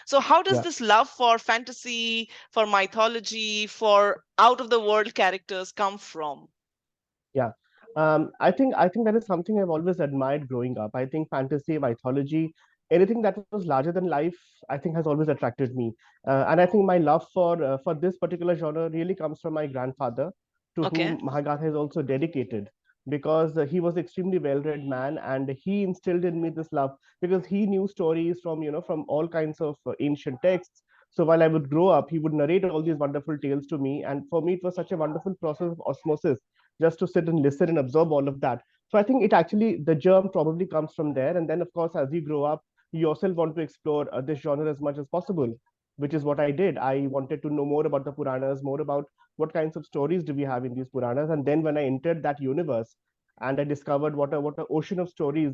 So how does Yeah. this love for fantasy, for mythology, for out of the world characters come from? Yeah. I think that is something I've always admired growing up. I think fantasy, mythology, anything that was larger than life, I think has always attracted me. And I think my love for this particular genre really comes from my grandfather, to Okay. whom Mahagatha is also dedicated, because he was extremely well-read man, and he instilled in me this love, because he knew stories from, from all kinds of ancient texts. So while I would grow up, he would narrate all these wonderful tales to me, and for me, it was such a wonderful process of osmosis, just to sit and listen and absorb all of that. So I think it actually, the germ probably comes from there. And then, of course, as you grow up, you yourself want to explore this genre as much as possible, which is what I did. I wanted to know more about the Puranas, more about what kinds of stories do we have in these Puranas. And then when I entered that universe, and I discovered what a ocean of stories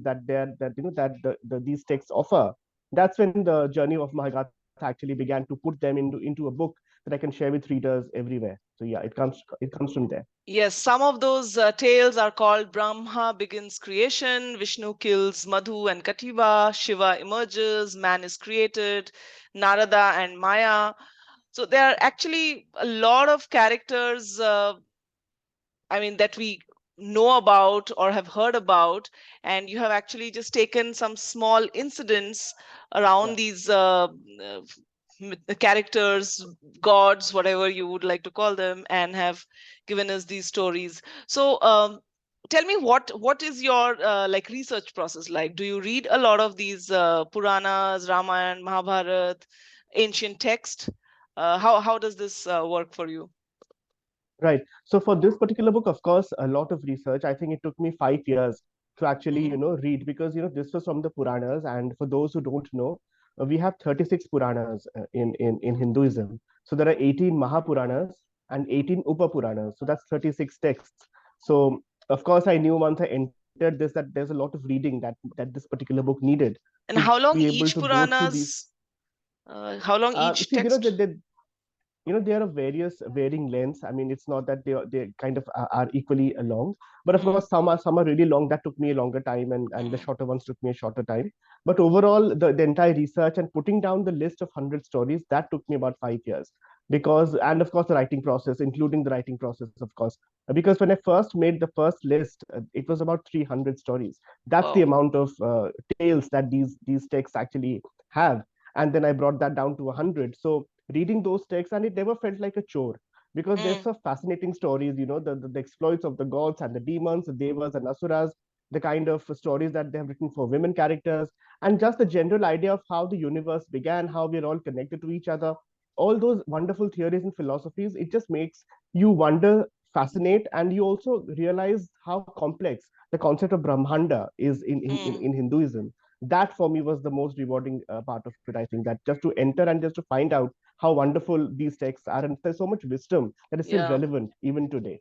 these texts offer. That's when the journey of Mahagatha actually began to put them into a book that I can share with readers everywhere. So yeah, it comes from there. Yes, some of those tales are called Brahma begins creation, Vishnu kills Madhu and Kativa, Shiva emerges, man is created, Narada and Maya. So there are actually a lot of characters, that we know about or have heard about, and you have actually just taken some small incidents around Yeah. these characters, gods, whatever you would like to call them, and have given us these stories. So tell me, what is your like research process like? Do you read a lot of these Puranas, Ramayana, Mahabharat, ancient text? How does this work for you? Right. So for this particular book, of course, a lot of research. I think it took me 5 years to actually, Mhm. read, because, this was from the Puranas. And for those who don't know, we have 36 Puranas in Hinduism. So there are 18 Mahapuranas and 18 Upapuranas. So that's 36 texts. So of course, I knew once I entered this that there's a lot of reading that this particular book needed And to how be long able to each go through these. Puranas? How long each See, text? they are of various varying lengths. I mean, it's not that they kind of are equally long, but of Mm, course some are really long. That took me a longer time, and the mm. shorter ones took me a shorter time. But overall, the entire research and putting down the list of 100 stories, that took me about 5 years. Because, and of course, the writing process, including the writing process, of course. Because when I first made the first list, it was about 300 stories. That's the Wow. amount of tales that these texts actually have. And then I brought that down to 100. So reading those texts, and it never felt like a chore, because there's Mm, some fascinating stories, the exploits of the gods and the demons, the devas and asuras, the kind of stories that they have written for women characters, and just the general idea of how the universe began, how we're all connected to each other. All those wonderful theories and philosophies, it just makes you wonder, fascinate, and you also realize how complex the concept of brahmanda is mm. in Hinduism. That for me was the most rewarding part of it. I think that just to enter and just to find out how wonderful these texts are, and there's so much wisdom that is still Yeah. relevant even today.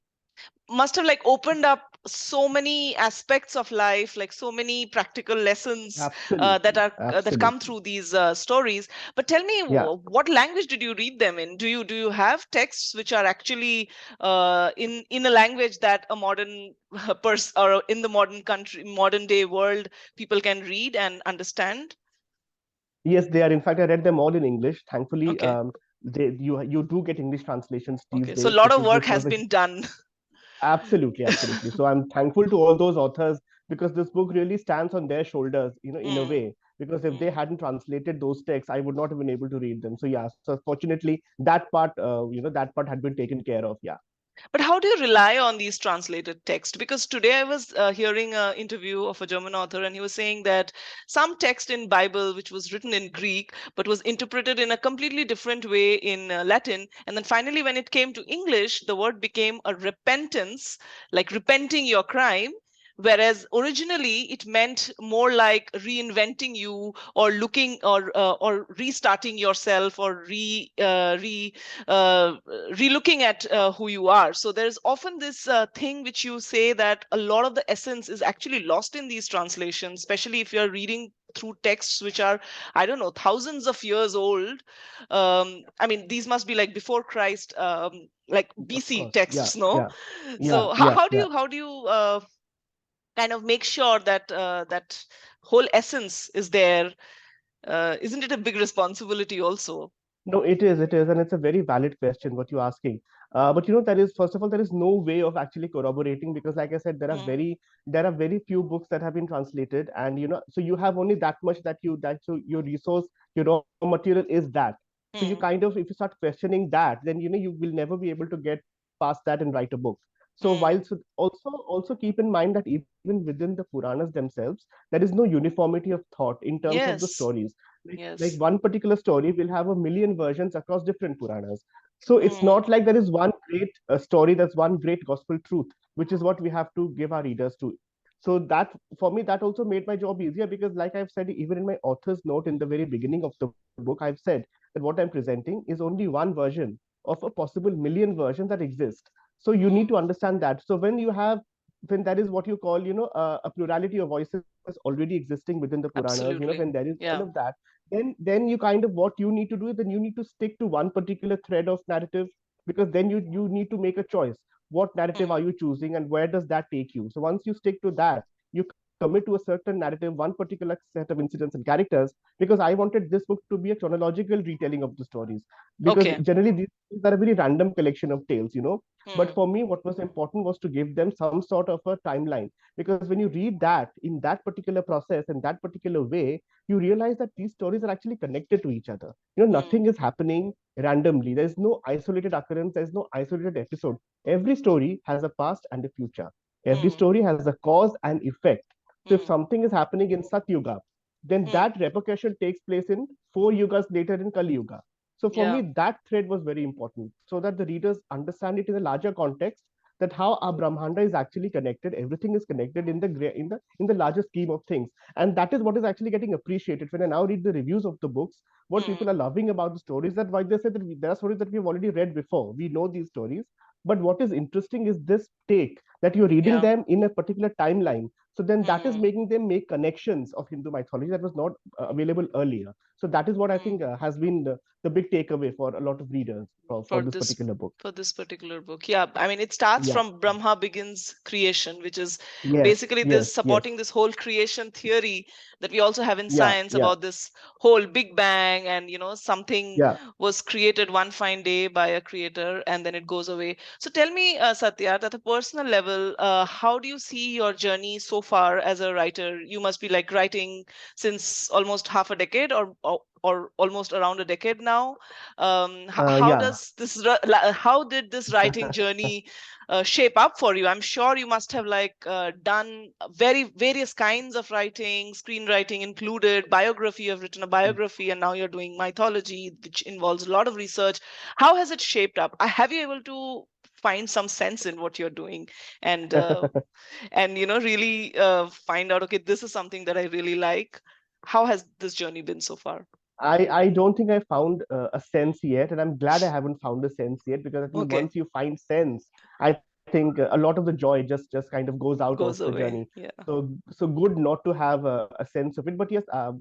Must have like opened up so many aspects of life, like so many practical lessons Absolutely, that come absolutely. through these stories. But tell me, Yeah. what language did you read them in? Do you have texts which are actually in a language that a modern person, or in the modern country, modern day world, people can read and understand? Yes, they are. In fact, I read them all in English. Thankfully, Okay. you do get English translations these Okay. So a days. lot This of is work this has was a been done. absolutely, absolutely. So I'm thankful to all those authors, because this book really stands on their shoulders, in a Mm, way. Because if they mm. hadn't translated those texts, I would not have been able to read them. So yeah, so fortunately, that part, that part had been taken care of. Yeah. But how do you rely on these translated texts? Because today I was hearing an interview of a German author, and he was saying that some text in Bible, which was written in Greek, but was interpreted in a completely different way in Latin, and then finally, when it came to English, the word became a repentance, like repenting your crime. Whereas originally it meant more like reinventing you, or looking, or restarting yourself, or uh, re-looking at who you are. So there's often this thing which you say, that a lot of the essence is actually lost in these translations, especially if you're reading through texts which are, I don't know, thousands of years old. These must be like before Christ, like Of BC course. Yeah. texts, no? Yeah. Yeah. So Yeah. how do Yeah. you kind of make sure that that whole essence is there? Isn't it a big responsibility also? No, it is, and it's a very valid question what you're asking. But there is, first of all, there is no way of actually corroborating, because, like I said, Mm, there are very few books that have been translated, and so you have only that much so your resource, your raw material is that. So you mm, kind of, if you start questioning that, then you will never be able to get past that and write a book. So mm. also keep in mind that even within the Puranas themselves, there is no uniformity of thought in terms of the Yes, stories. Like yes. one particular story will have a million versions across different Puranas. So it's Mm, not like there is one great story, that's one great gospel truth, which is what we have to give our readers to. So that, for me, that also made my job easier, because, like I've said, even in my author's note in the very beginning of the book, I've said that what I'm presenting is only one version of a possible million versions that exist. So you need mm. to understand that. So when that is what you call, a plurality of voices already existing within the Puranas, when Absolutely. there is all of Yeah. that, then you kind of, what you need to do is, then you need to stick to one particular thread of narrative, because then you need to make a choice. What narrative are Mm, you choosing, and where does that take you? So once you stick to that, you commit to a certain narrative, one particular set of incidents and characters, because I wanted this book to be a chronological retelling of the stories, because okay. generally these are a very random collection of tales. But Mm, for me, what was important was to give them some sort of a timeline, because when you read that in that particular process, in that particular way, you realize that these stories are actually connected to each other. mm, Nothing is happening randomly. There's no isolated occurrence, there's no isolated episode. Every story has a past and a future. Every mm, story has a cause and effect. So if mm, something is happening in Satyuga, then mm. that repercussion takes place in 4 yugas later in Kali Yuga. So for Yeah. me, that thread was very important, so that the readers understand it in a larger context, that how our Brahmanda is actually connected. Everything is connected in the larger scheme of things, and that is what is actually getting appreciated. When I now read the reviews of the books, what Mm, people are loving about the stories, that why they say that there are stories that we've already read before. We know these stories, but what is interesting is this take that you're reading yeah. them in a particular timeline. So then that is Mm, making them make connections of Hindu mythology that was not available earlier. So that is what I mm. think has been the big takeaway for a lot of readers for for this this particular book. for this particular book. Yeah, I mean, it starts Yeah. from Brahma begins creation, which is Yes. basically this Yes. Yes. supporting this whole creation theory that we also have in Yeah. science Yeah. about this whole Big Bang, and something Yeah. was created one fine day by a creator and then it goes away. So tell me, Satya, at a personal level, how do you see your journey so far as a writer? You must be like writing since almost half a decade, or almost around a decade now. How Yeah. does how did this writing journey shape up for you? I'm sure you must have like done very various kinds of writing, screenwriting included, biography. You've written a biography, and now you're doing mythology, which involves a lot of research. How has it shaped up? Have you able to find some sense in what you're doing, and really find out, okay, this is something that I really like? How has this journey been so far? I don't think I found a sense yet, and I'm glad I haven't found a sense yet, because I think Okay, once you find sense, I think a lot of the joy just kind of goes out of goes the journey. away. Yeah. So good not to have a sense of it. But yes, I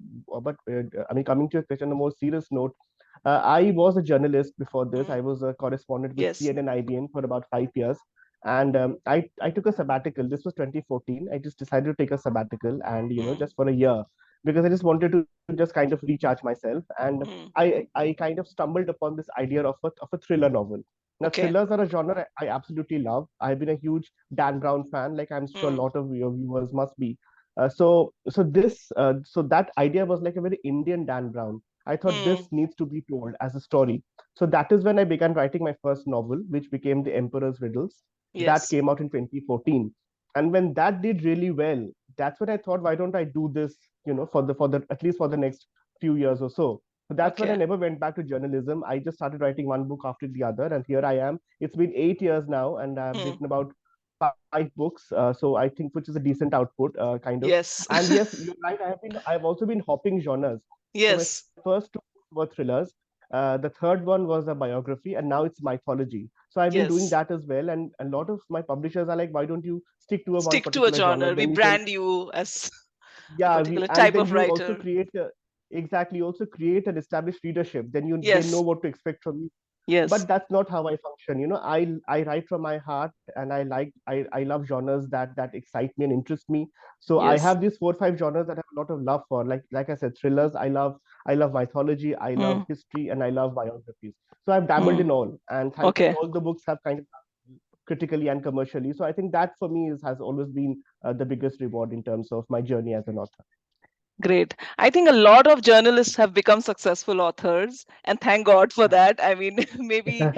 mean, coming to your question on a more serious note, I was a journalist before this. I Mm. was a correspondent with Yes. CNN IBN for about 5 years. And I took a sabbatical. This was 2014. I just decided to take a sabbatical, and Mm. just for a year, because I just wanted to just kind of recharge myself. And Mm. I kind of stumbled upon this idea of a thriller novel. Now, Okay. thrillers are a genre I absolutely love. I've been a huge Dan Brown fan, like I'm sure a Mm. lot of your viewers must be. So that idea was like a very Indian Dan Brown. I thought Mm. this needs to be told as a story. So that is when I began writing my first novel, which became The Emperor's Riddles. That Yes. came out in 2014. And when that did really well, that's when I thought, why don't I do this, for the at least for the next few years or so. So that's when I Okay. never went back to journalism. I just started writing one book after the other, and here I am. It's been 8 years now, and I've Mm. written about 5 books. So I think, which is a decent output, kind of. Yes. And yes, you're right. I've also been hopping genres. So my Yes. first 2 were thrillers. The third one was a biography, and now it's mythology. So I've been doing Yes. that as well. And a lot of my publishers are like, why don't you stick to a one Stick to a particular genre? genre. We Then you can, brand you as a yeah, we particular and type then of you also writer. create exactly, also create an established readership. Then they know Yes. what to expect from you. Yes. But that's not how I function. I write from my heart, and I love genres that excite me and interest me. So I Yes. have these 4 or 5 genres that I have a lot of love for. Like I said, thrillers I love, I love mythology, I love Mm, history, and I love biographies. So I've dabbled mm. in all, and thankfully Okay. all the books have kind of critically and commercially. So I think that for me has always been the biggest reward in terms of my journey as an author. Great. I think a lot of journalists have become successful authors, and thank God for that. I mean, maybe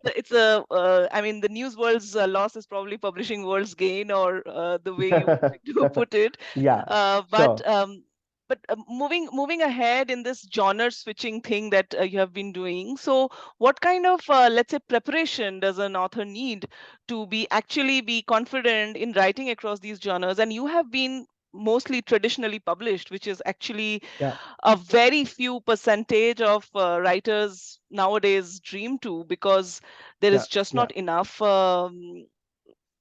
it's a, I mean, the news world's loss is probably publishing world's gain, or the way you would like to put it. Yeah, Uh, but sure. um, but moving ahead in this genre switching thing that you have been doing. So, what kind of, let's say, preparation does an author need to be confident in writing across these genres? And you have been mostly traditionally published, which is actually Yeah, a very few percentage of writers nowadays dream to, because there yeah, is just yeah, not enough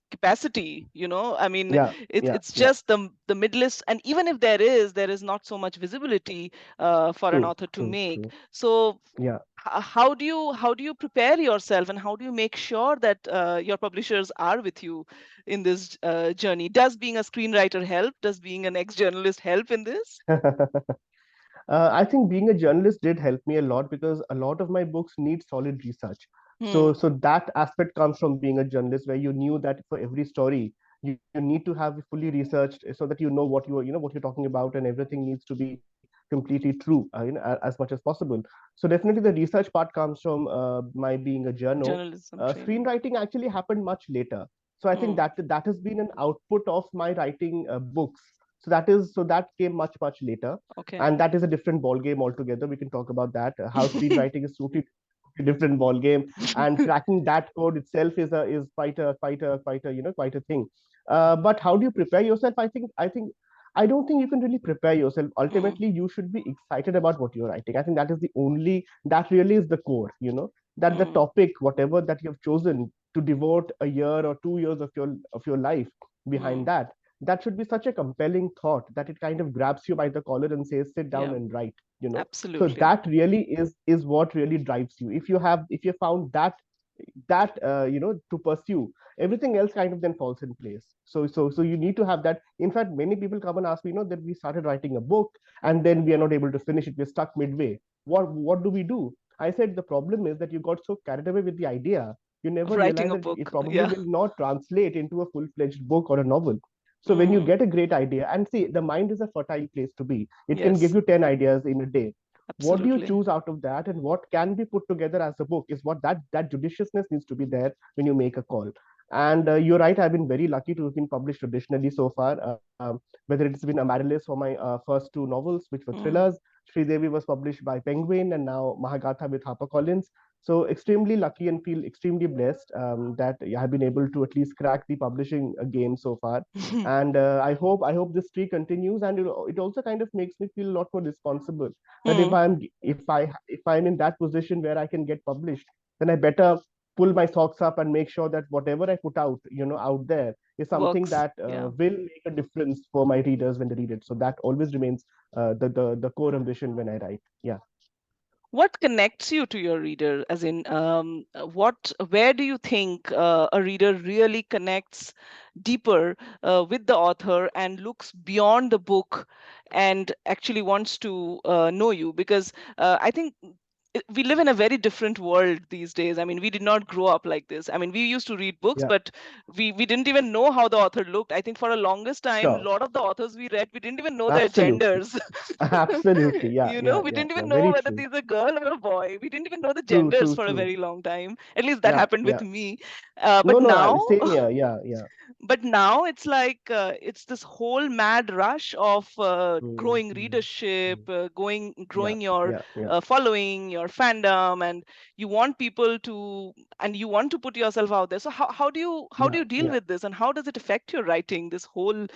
capacity, I mean, yeah, yeah, it's yeah. just the mid list, and even if there is not so much visibility for an True, author to true, make. true. So Yeah. how do you prepare yourself, and how do you make sure that your publishers are with you in this journey? Does being a screenwriter help? Does being an ex-journalist help in this? I think being a journalist did help me a lot because a lot of my books need solid research. Hmm. So that aspect comes from being a journalist, where you knew that for every story you need to have it fully researched so that you know what you're talking about, and everything needs to be completely true, as much as possible. So definitely the research part comes from my being a journo. Journalism training. Screenwriting actually happened much later. So I think Hmm. that has been an output of my writing books. So that came much later, Okay. and that is a different ball game altogether. We can talk about that. How screenwriting is totally different ball game, and cracking that code itself is quite a thing. But how do you prepare yourself? I don't think you can really prepare yourself. Hmm. Ultimately, you should be excited about what you're writing. I think that really is the core. That the Hmm. topic, whatever that you have chosen to devote a year or 2 years of your life Hmm. behind that should be such a compelling thought that it kind of grabs you by the collar and says, sit down Yeah, and write. So absolutely. that really is what really drives you. If you found that to pursue, everything else kind of then falls in place. So you need to have that. In fact, many people come and ask me, that we started writing a book and then we are not able to finish it, we're stuck midway. What do we do? I said the problem is that you got so carried away with the idea, you Of never writing realize a that it book. probably Yeah. will not translate into a full-fledged book or a novel. So when you Hmm. get a great idea, and see, the mind is a fertile place to be. It can give Yes, you 10 ideas in a day. What do you absolutely. choose out of that, and what can be put together as a book is what that judiciousness needs to be there when you make a call. And you're right, I've been very lucky to have been published traditionally so far. Whether it's been Amaryllis for my first two novels, which were Hmm. thrillers. Devi was published by Penguin, and now Mahagatha with HarperCollins. So extremely lucky and feel extremely blessed that I have been able to at least crack the publishing game so far. And I hope this streak continues, and it also kind of makes me feel a lot more responsible. That Hmm. if I'm in that position where I can get published, then I better pull my socks up and make sure that whatever I put out there is something Works. that Yeah. will make a difference for my readers when they read it. So that always remains the core ambition when I write. Yeah. What connects you to your reader? As in, where do you think a reader really connects deeper with the author and looks beyond the book and actually wants to know you? Because I think we live in a very different world these days. I mean, we did not grow up like this. I mean, we used to read books, Yeah. but we didn't even know how the author looked. I think for a longest time, a Sure. lot of the authors we read, we didn't even know their Absolutely. genders. Absolutely. Yeah. Yeah. We Yeah. didn't Yeah. even know Very whether true. he's a girl or a boy. We didn't even know the True. genders True. for a True. very long time. At least that Yeah. happened with Yeah. me. No. But No. now, Same here. Yeah. Yeah. but now it's like it's this whole mad rush of Mm, growing mm, readership, mm. Yeah. growing your Yeah. Yeah. following, your fandom, and you want people to, and you want to put yourself out there. So how do Yeah. you deal Yeah. with this, and how does it affect your writing? This whole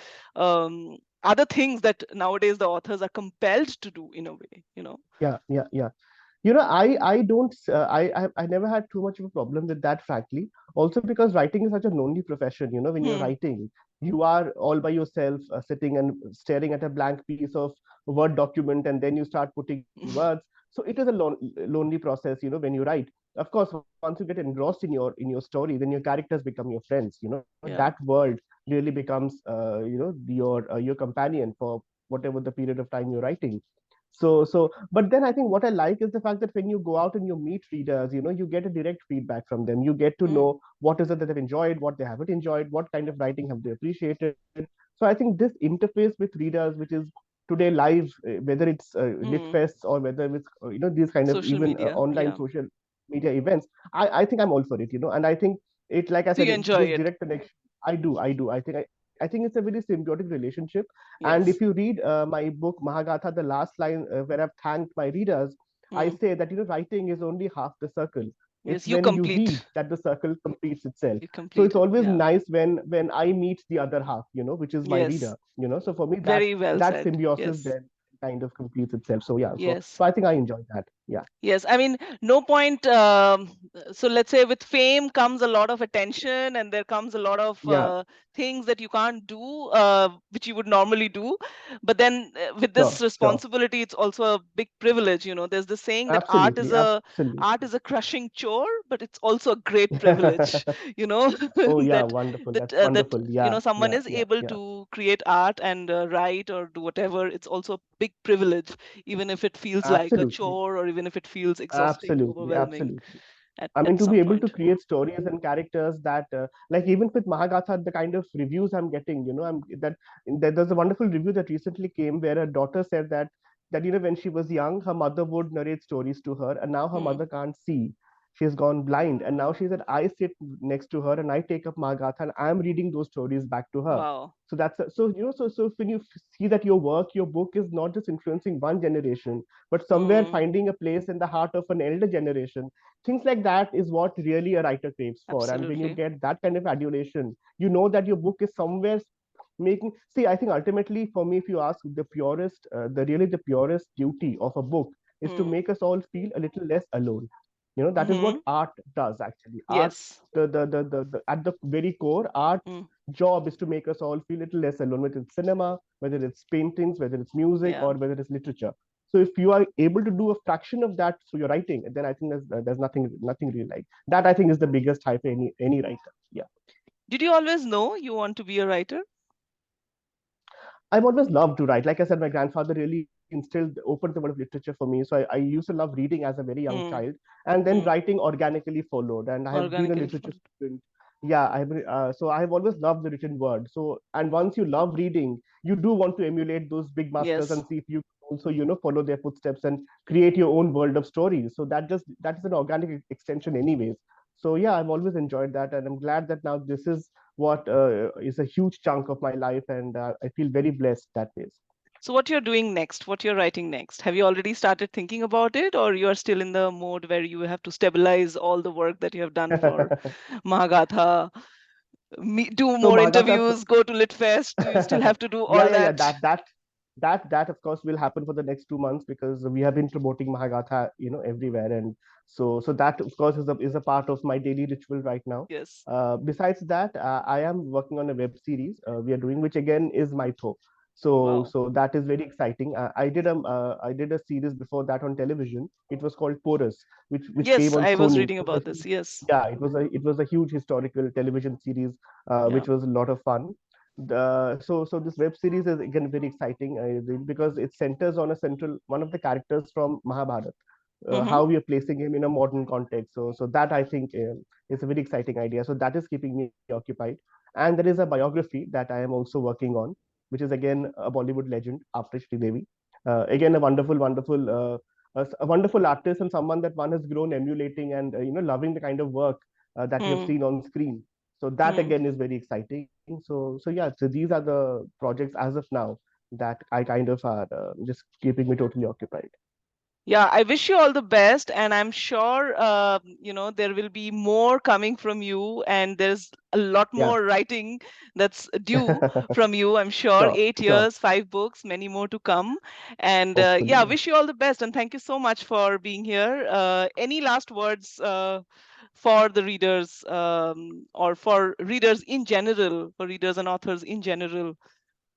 other things that nowadays the authors are compelled to do in a way. Yeah. Yeah. Yeah. I don't I never had too much of a problem with that, frankly. Also because writing is such a lonely profession. When you're Hmm. writing, you are all by yourself, sitting and staring at a blank piece of Word document, and then you start putting words. So it is a lonely process, when you write. Of course, once you get engrossed in your story, then your characters become your friends. That Yeah. world really becomes your companion for whatever the period of time you're writing. But then I think what I like is the fact that when you go out and you meet readers, you get a direct feedback from them. You get to Mm, know what is it that they've enjoyed, what they haven't enjoyed, what kind of writing have they appreciated. So I think this interface with readers, which is today live, whether it's lit mm. fests or whether it's these kind of Social even media. online Yeah. social media events, I think I'm all for it. And I think it, like I So said, you enjoy this it. direct connection. I do. I think it's a very symbiotic relationship. And if Yes. you read my book Mahagatha, the last line where I've thanked my readers, I Mm. say that writing is only half the circle. It's Yes, you when you complete. read that the circle completes itself. You So it's complete it. always Yeah. nice when I meet the other half, which is my Yes. reader. So for me, that Very well that said. symbiosis Yes. then kind of completes itself. So yeah, so Yes. so I think I enjoyed that. Yeah. Yes, I mean, no point. So let's say with fame comes a lot of attention, and there comes a lot of Yeah. things that you can't do, which you would normally do. But then with Sure. this Sure. responsibility, it's also a big privilege. There's this saying that Absolutely. art Absolutely. is a crushing chore, but it's also a great privilege. You know Oh yeah, that wonderful. that That's uh, that wonderful. Yeah. someone Yeah. is Yeah. able Yeah. to create art and write or do whatever. It's also a big privilege, even if it feels like a Absolutely. chore or even if it feels exhausting, Absolutely. overwhelming Absolutely. I at mean, to be some able to point. create stories and characters that, like, even with Mahagatha, the kind of reviews I'm getting, there's a wonderful review that recently came where a daughter said that when she was young, her mother would narrate stories to her, and now her Hmm. mother can't see. She's gone blind, and now she said, I sit next to her and I take up Mahagatha and I'm reading those stories back to her. Wow. So so when you see that your book is not just influencing one generation, but somewhere Hmm. finding a place in the heart of an elder generation. Things like that is what really a writer craves for. And when you Absolutely. get that kind of adulation, you know that your book is somewhere making. See, I think ultimately for me, if you ask, the purest duty of a book is to Hmm. make us all feel a little less alone. That is what Hmm. art does actually. Art, Yes. the at the very core, art's Hmm. job is to make us all feel a little less alone, whether it's cinema, whether it's paintings, whether it's music, Yeah. or whether it's literature. So if you are able to do a fraction of that through your writing, then I think there's nothing really like that. I think is the biggest hype for any writer. Yeah. Did you always know you want to be a writer? I've always loved to write. Like I said, my grandfather really opened the world of literature for me. So I used to love reading as a very young Hmm. child, and then Hmm. writing organically followed. And I have been a Organically literature fun. student. Yeah, so I have always loved the written word. So, and once you love reading, you do want to emulate those big masters Yes. and see if you also follow their footsteps and create your own world of stories. So that is an organic extension, anyways. So yeah, I've always enjoyed that, and I'm glad that now this is what is a huge chunk of my life, and I feel very blessed that way. So what you're doing next, what you're writing next, have you already started thinking about it, or you are still in the mode where you have to stabilize all the work that you have done for Mahagatha, do So more Mahagatha, interviews, go to Litfest? Do you still have to do yeah, all yeah, yeah. that? That of course will happen for the next 2 months because we have been promoting Mahagatha, everywhere, and so that of course is a part of my daily ritual right now. Yes. Besides that, I am working on a web series we are doing, which again is Mytho. Wow. So that is very exciting. I did a series before that on television. It was called Porus, which came Yes, on I was Sony. reading It was about a this. huge, Yes. yeah, it was a huge historical television series, Yeah. which was a lot of fun. So this web series is again very exciting because it centers on a central one of the characters from Mahabharata, Mm-hmm. how we are placing him in a modern context. So that I think is a very exciting idea. So that is keeping me occupied. And there is a biography that I am also working on, which is again a Bollywood legend, after Devi. Again, a wonderful artist and someone that one has grown emulating and loving the kind of work that you have Hmm. seen on screen. So that Hmm. again is very exciting. So yeah, so these are the projects as of now that I kind of are just keeping me totally occupied. Yeah, I wish you all the best, and I'm sure there will be more coming from you, and there's a lot Yeah. more writing that's due from you. I'm sure Sure, eight sure. years, five books, many more to come, and yeah, Hopefully. wish you all the best, and thank you so much for being here. Any last words for the readers, or for readers in general, for readers and authors in general,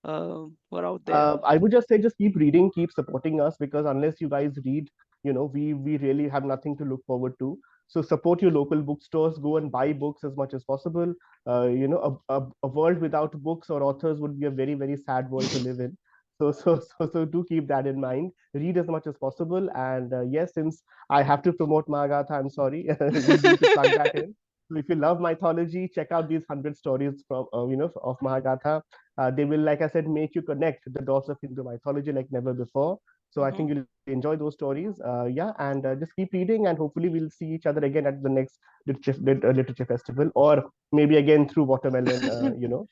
who are out there? I would just say, just keep reading, keep supporting us, because unless you guys read, we really have nothing to look forward to. So support your local bookstores, go and buy books as much as possible. A world without books or authors would be a very, very sad world to live in. So do keep that in mind. Read as much as possible. And yes, since I have to promote Mahagatha, I'm sorry, we need to plug that in. So if you love mythology, check out these 100 stories from of Mahagatha. They will, like I said, make you connect the dots of Hindu mythology like never before. So I Mhm. think you'll enjoy those stories. Yeah, and just keep reading, and hopefully we'll see each other again at the next literature festival, or maybe again through watermelon.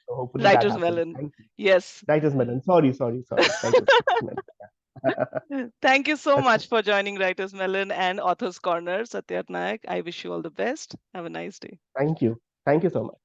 So hopefully that Writer's happens. melon. Thank you. Yes. Writer's melon. Sorry. Writer's melon. Thank you so much for joining Writer's Melon and Author's Corner, Satyarth Nayak. I wish you all the best. Have a nice day. Thank you. Thank you so much.